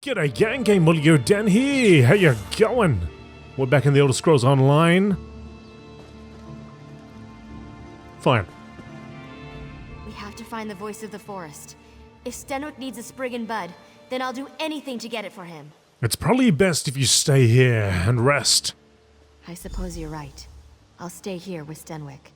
G'day gang, GameolioDan here, how you going? We're back in the Elder Scrolls Online. Fine. We have to find the voice of the forest. If Stenwyck needs a sprig and bud, then I'll do anything to get it for him. It's probably best if you stay here and rest. I suppose you're right. I'll stay here with Stenwyck.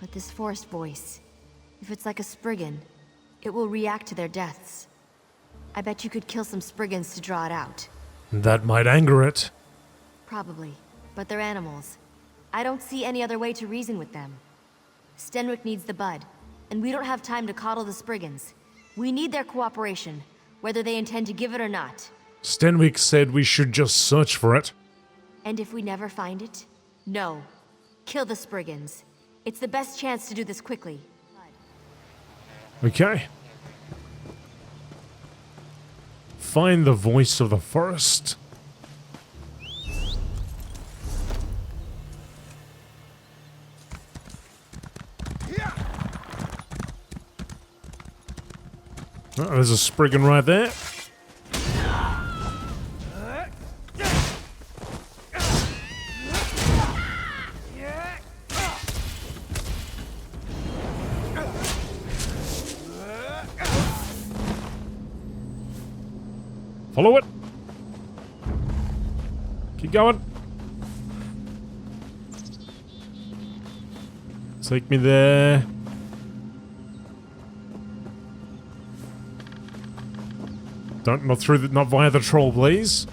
But this forest voice, if it's like a spriggan, it will react to their deaths. I bet you could kill some spriggans to draw it out. That might anger it. Probably, but they're animals. I don't see any other way to reason with them. Stenwyck needs the bud, and we don't have time to coddle the spriggans. We need their cooperation, whether they intend to give it or not. Stenwyck said we should just search for it. And if we never find it? No. Kill the spriggans. It's the best chance to do this quickly. Okay. Find the voice of the forest. Oh, there's a spriggan right there. Follow it. Keep going. Take me there. Not via the troll, please.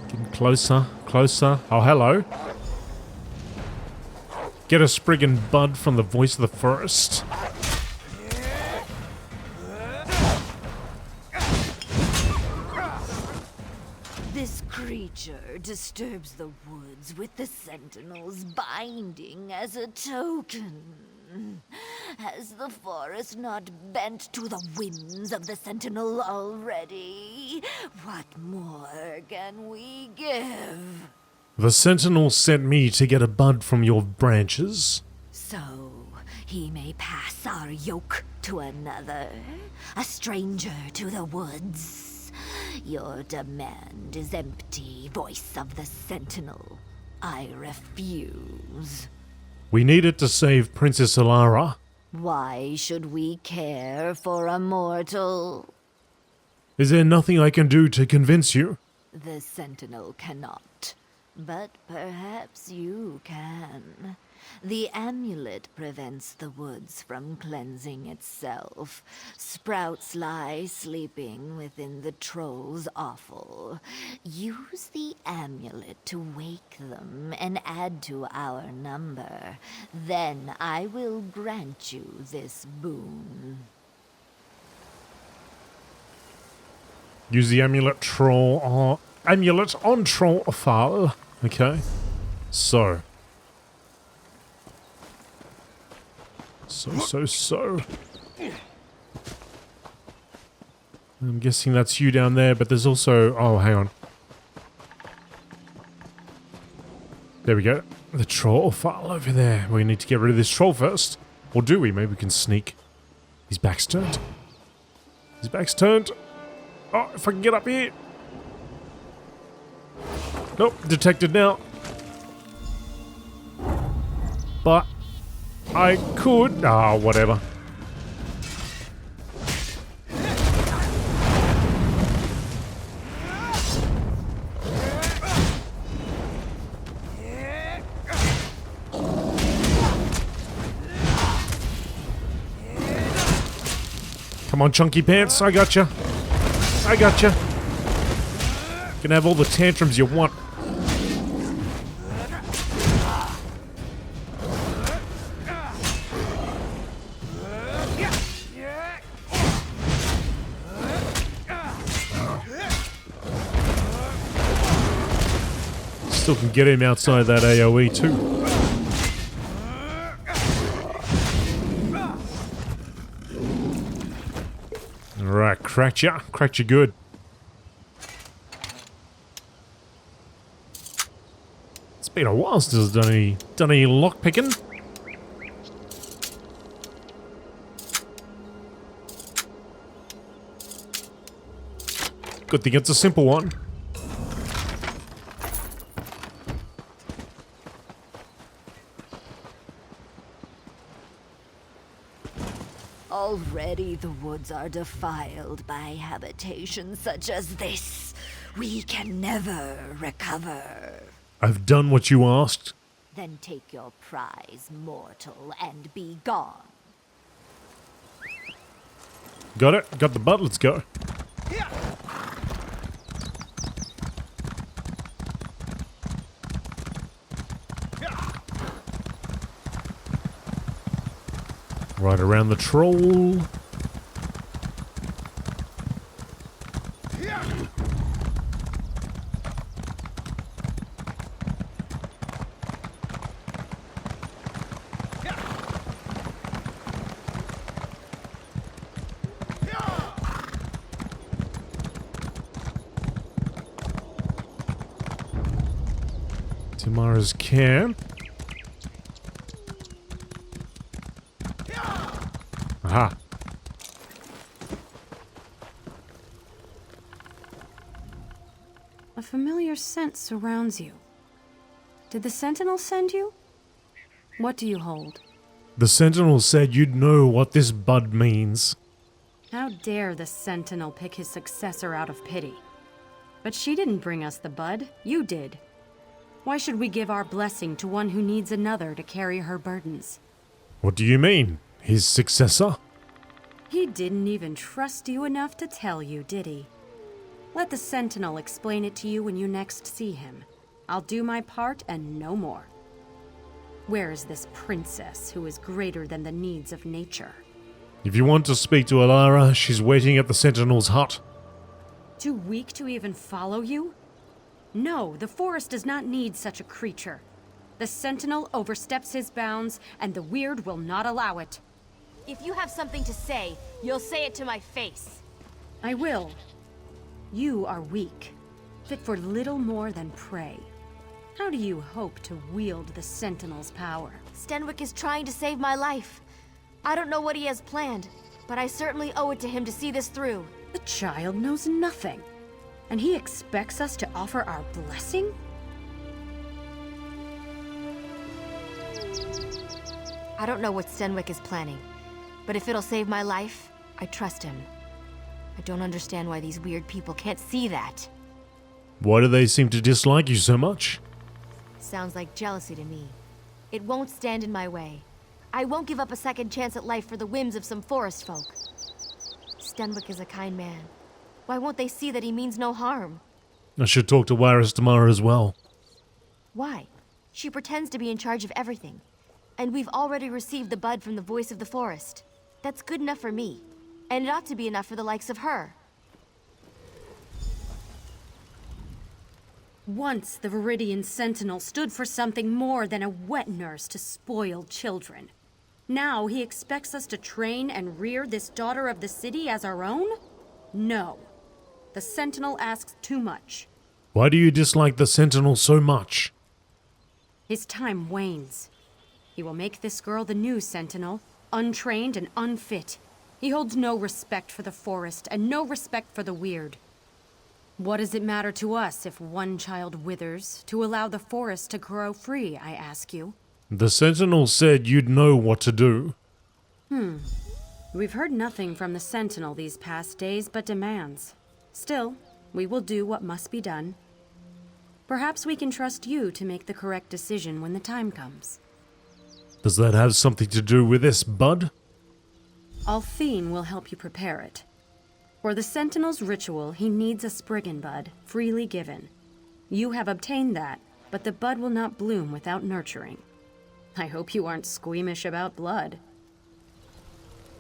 Getting closer, closer. Oh, hello. Get a sprig and bud from the voice of the forest. This creature disturbs the woods with the Sentinel's binding as a token. Has the forest not bent to the whims of the Sentinel already? What more can we give? The Sentinel sent me to get a bud from your branches. So, he may pass our yoke to another, a stranger to the woods. Your demand is empty, voice of the Sentinel. I refuse. We need it to save Princess Elara. Why should we care for a mortal? Is there nothing I can do to convince you? The Sentinel cannot, but perhaps you can. The amulet prevents the woods from cleansing itself. Sprouts lie sleeping within the troll's offal. Use the amulet to wake them and add to our number. Then I will grant you this boon. Use the amulet amulet on troll offal. Okay. So. I'm guessing that's you down there, but there's also... Oh, hang on. There we go. The troll file over there. We need to get rid of this troll first. Or do we? Maybe we can sneak. His back's turned. His back's turned. Oh, if I can get up here. Nope, detected now. But... I could... Ah, whatever. Come on, chunky pants. I gotcha. I gotcha. You can have all the tantrums you want. Still can get him outside that AoE too. Alright, cracked ya. Cracked you good. It's been a while since I've done any lock picking. Good thing it's a simple one. Already the woods are defiled by habitations such as this. We can never recover. I've done what you asked. Then take your prize, mortal, and be gone. Got it. Got the butt. Let's go. Right around the troll. Tamara's camp. Aha. A familiar scent surrounds you. Did the Sentinel send you? What do you hold? The Sentinel said you'd know what this bud means. How dare the Sentinel pick his successor out of pity? But she didn't bring us the bud, you did. Why should we give our blessing to one who needs another to carry her burdens? What do you mean? His successor? He didn't even trust you enough to tell you, did he? Let the Sentinel explain it to you when you next see him. I'll do my part and no more. Where is this princess who is greater than the needs of nature? If you want to speak to Elara, she's waiting at the Sentinel's hut. Too weak to even follow you? No, the forest does not need such a creature. The Sentinel oversteps his bounds, and the Weird will not allow it. If you have something to say, you'll say it to my face. I will. You are weak, fit for little more than prey. How do you hope to wield the Sentinel's power? Stenwyck is trying to save my life. I don't know what he has planned, but I certainly owe it to him to see this through. The child knows nothing, and he expects us to offer our blessing? I don't know what Stenwyck is planning, but if it'll save my life, I trust him. I don't understand why these weird people can't see that. Why do they seem to dislike you so much? Sounds like jealousy to me. It won't stand in my way. I won't give up a second chance at life for the whims of some forest folk. Stenwyck is a kind man. Why won't they see that he means no harm? I should talk to Wyris tomorrow as well. Why? She pretends to be in charge of everything. And we've already received the bud from the voice of the forest. That's good enough for me. And it ought to be enough for the likes of her. Once the Viridian Sentinel stood for something more than a wet nurse to spoil children. Now he expects us to train and rear this daughter of the city as our own? No. The Sentinel asks too much. Why do you dislike the Sentinel so much? His time wanes. He will make this girl the new Sentinel, untrained and unfit. He holds no respect for the forest and no respect for the Weird. What does it matter to us if one child withers to allow the forest to grow free, I ask you? The Sentinel said you'd know what to do. We've heard nothing from the Sentinel these past days but demands. Still, we will do what must be done. Perhaps we can trust you to make the correct decision when the time comes. Does that have something to do with this, bud? Althine will help you prepare it. For the Sentinel's ritual, he needs a Spriggan bud, freely given. You have obtained that, but the bud will not bloom without nurturing. I hope you aren't squeamish about blood.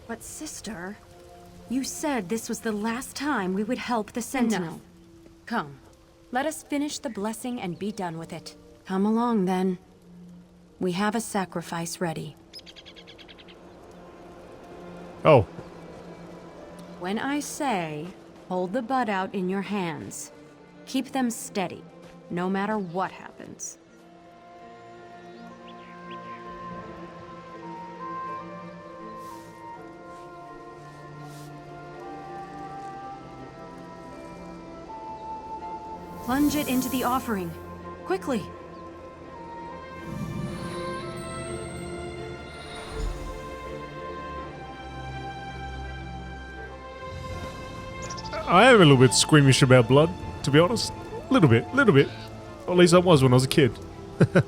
But sister, you said this was the last time we would help the Sentinel. Enough. Come, let us finish the blessing and be done with it. Come along, then. We have a sacrifice ready. Oh. When I say, hold the bud out in your hands, keep them steady, no matter what happens. Plunge it into the offering. Quickly. I am a little bit squeamish about blood, to be honest. Little bit. Or at least I was when I was a kid. The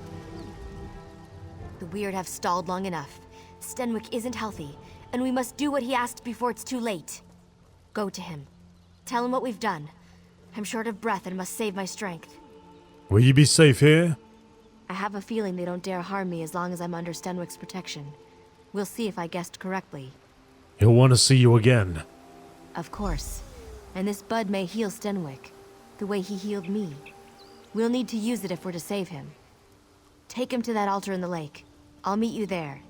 Weird have stalled long enough. Stenwyck isn't healthy, and we must do what he asked before it's too late. Go to him. Tell him what we've done. I'm short of breath and must save my strength. Will you be safe here? I have a feeling they don't dare harm me as long as I'm under Stenwyck's protection. We'll see if I guessed correctly. He'll want to see you again. Of course. And this bud may heal Stenwyck, the way he healed me. We'll need to use it if we're to save him. Take him to that altar in the lake. I'll meet you there.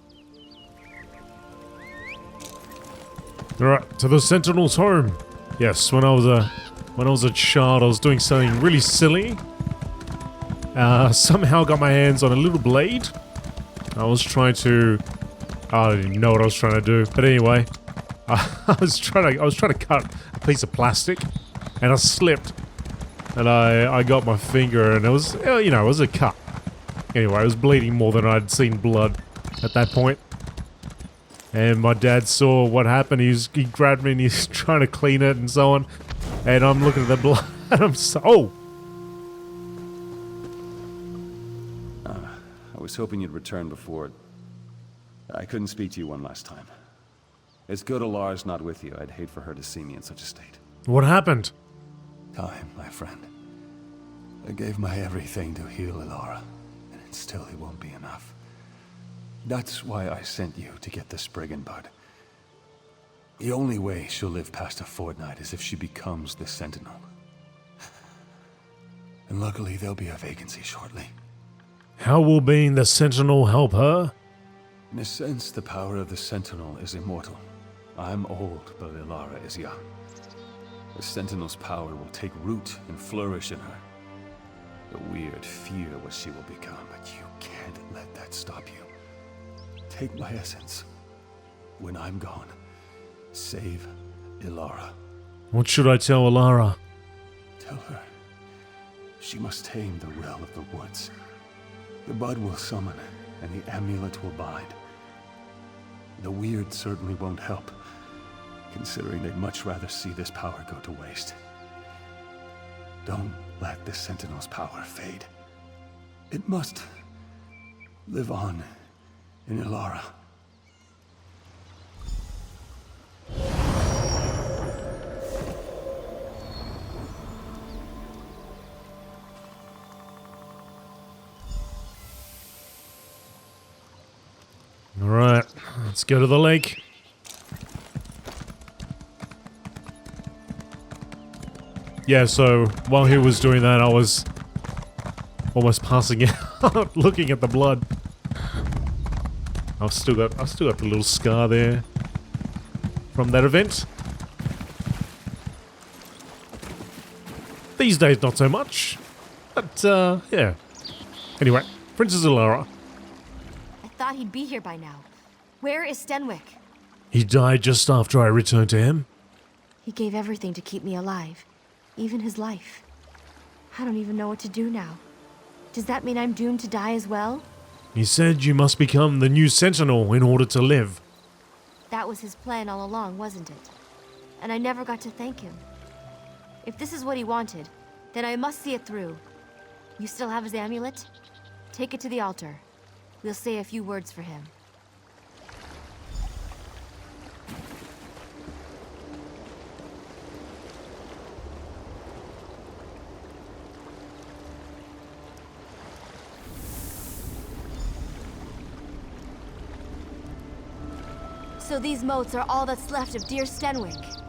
Alright, to the Sentinel's home. Yes, when I was a child, I was doing something really silly. Somehow got my hands on a little blade. I was trying to... I don't even know what I was trying to do. But anyway, I was trying to cut a piece of plastic, and I slipped, and I got my finger, and it was, you know, it was a cut. Anyway, I was bleeding more than I'd seen blood at that point. And my dad saw what happened. He grabbed me and he's trying to clean it and so on. And I'm looking at the blood and I'm so... Oh! I was hoping you'd return before... I couldn't speak to you one last time. It's good Alara's not with you. I'd hate for her to see me in such a state. What happened? Time, my friend. I gave my everything to heal Elara, and still it won't be enough. That's why I sent you to get the Spriggan bud. The only way she'll live past a fortnight is if she becomes the Sentinel. And luckily there'll be a vacancy shortly. How will being the Sentinel help her? In a sense, the power of the Sentinel is immortal. I'm old, but Elara is young. The Sentinel's power will take root and flourish in her. The Weird fear what she will become, but you can't let that stop you. Take my essence. When I'm gone, save Elara. What should I tell Elara? Tell her she must tame the will of the woods. The bud will summon, and the amulet will bind. The Weird certainly won't help, considering they'd much rather see this power go to waste. Don't let the Sentinel's power fade. It must live on in Elara. Alright, let's go to the lake. Yeah, so while he was doing that, I was almost passing out, looking at the blood. I've still got the little scar there from that event. These days, not so much, but yeah. Anyway, Princess Elara. I thought he'd be here by now. Where is Stenwyck? He died just after I returned to him. He gave everything to keep me alive. Even his life. I don't even know what to do now. Does that mean I'm doomed to die as well? He said you must become the new Sentinel in order to live. That was his plan all along, wasn't it? And I never got to thank him. If this is what he wanted, then I must see it through. You still have his amulet? Take it to the altar. We'll say a few words for him. So these motes are all that's left of dear Stenwyck.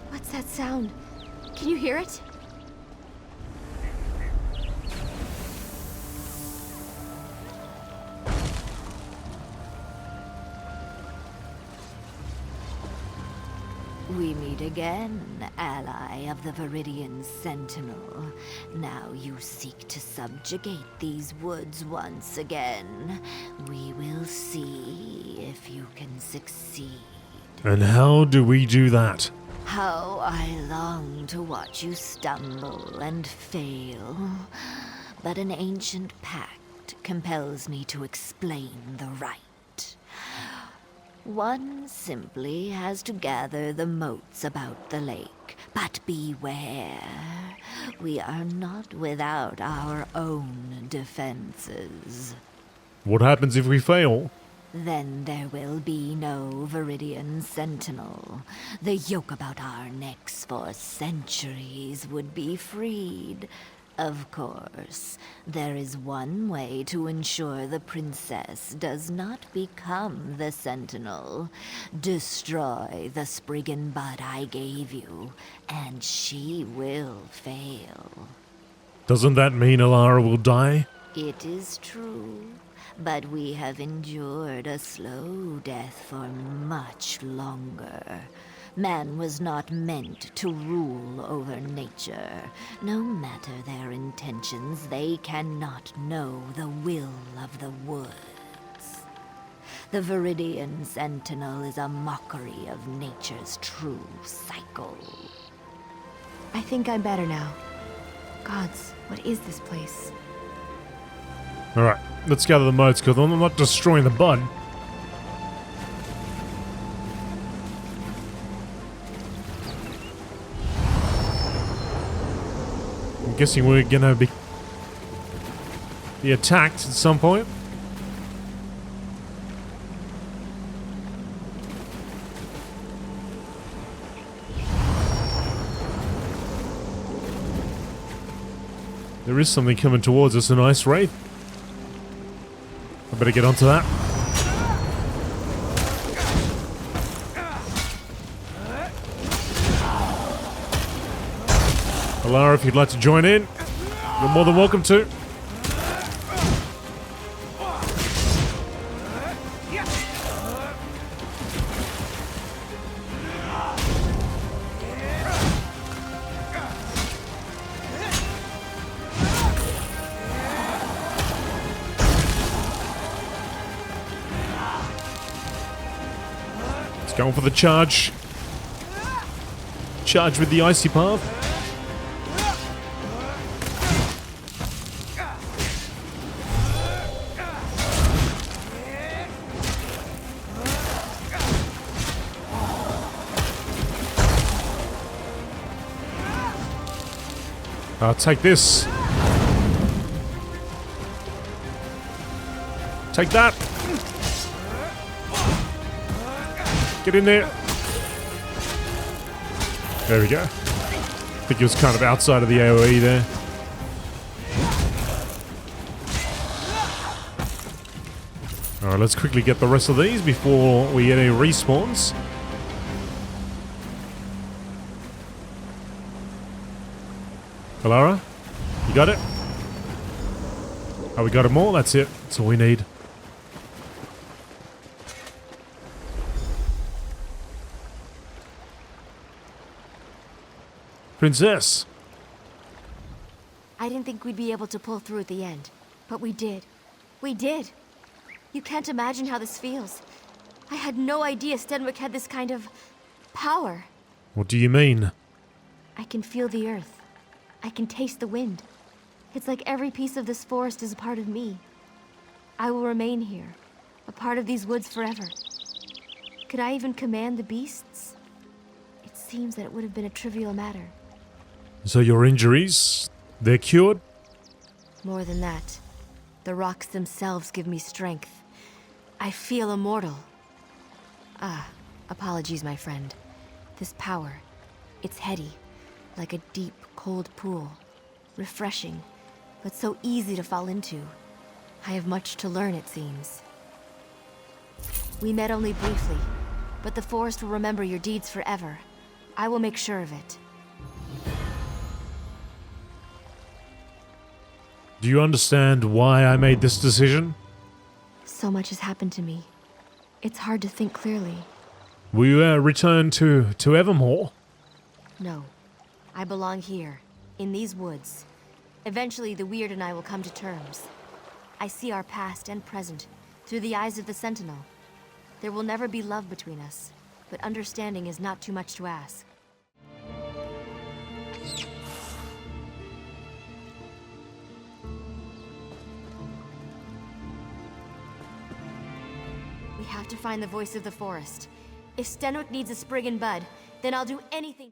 What's that sound? Can you hear it? We meet again, ally of the Viridian Sentinel. Now you seek to subjugate these woods once again. We will see if you can succeed. And how do we do that? How I long to watch you stumble and fail. But an ancient pact compels me to explain the rite. One simply has to gather the motes about the lake. But beware, we are not without our own defenses. What happens if we fail? Then there will be no Viridian Sentinel. The yoke about our necks for centuries would be freed. Of course, there is one way to ensure the princess does not become the Sentinel. Destroy the Spriggan bud I gave you, and she will fail. Doesn't that mean Elara will die? It is true. But we have endured a slow death for much longer. Man was not meant to rule over nature. No matter their intentions, they cannot know the will of the woods. The Viridian Sentinel is a mockery of nature's true cycle. I think I'm better now. Gods, what is this place? Alright, let's gather the motes, because I'm not destroying the bud. I'm guessing we're gonna be attacked at some point. There is something coming towards us, an ice wraith. I better get onto that. Allura, if you'd like to join in, you're more than welcome to. Going for the charge. Charge with the icy path. I'll take this. Take that. Get in there. There we go. I think it was kind of outside of the AoE there. Alright, let's quickly get the rest of these before we get any respawns. Elara, you got it? Oh, we got them all? That's it. That's all we need. Princess! I didn't think we'd be able to pull through at the end, but we did. We did! You can't imagine how this feels. I had no idea Stenwyck had this kind of power. What do you mean? I can feel the earth. I can taste the wind. It's like every piece of this forest is a part of me. I will remain here, a part of these woods forever. Could I even command the beasts? It seems that it would have been a trivial matter. So your injuries, they're cured? More than that. The rocks themselves give me strength. I feel immortal. Apologies, my friend. This power, it's heady, like a deep, cold pool. Refreshing, but so easy to fall into. I have much to learn, it seems. We met only briefly, but the forest will remember your deeds forever. I will make sure of it. Do you understand why I made this decision? So much has happened to me. It's hard to think clearly. Will you return to Evermore? No. I belong here, in these woods. Eventually, the Weird and I will come to terms. I see our past and present through the eyes of the Sentinel. There will never be love between us, but understanding is not too much to ask. have to find the voice of the forest. If Stenwyck needs a Spriggan bud, then I'll do anything.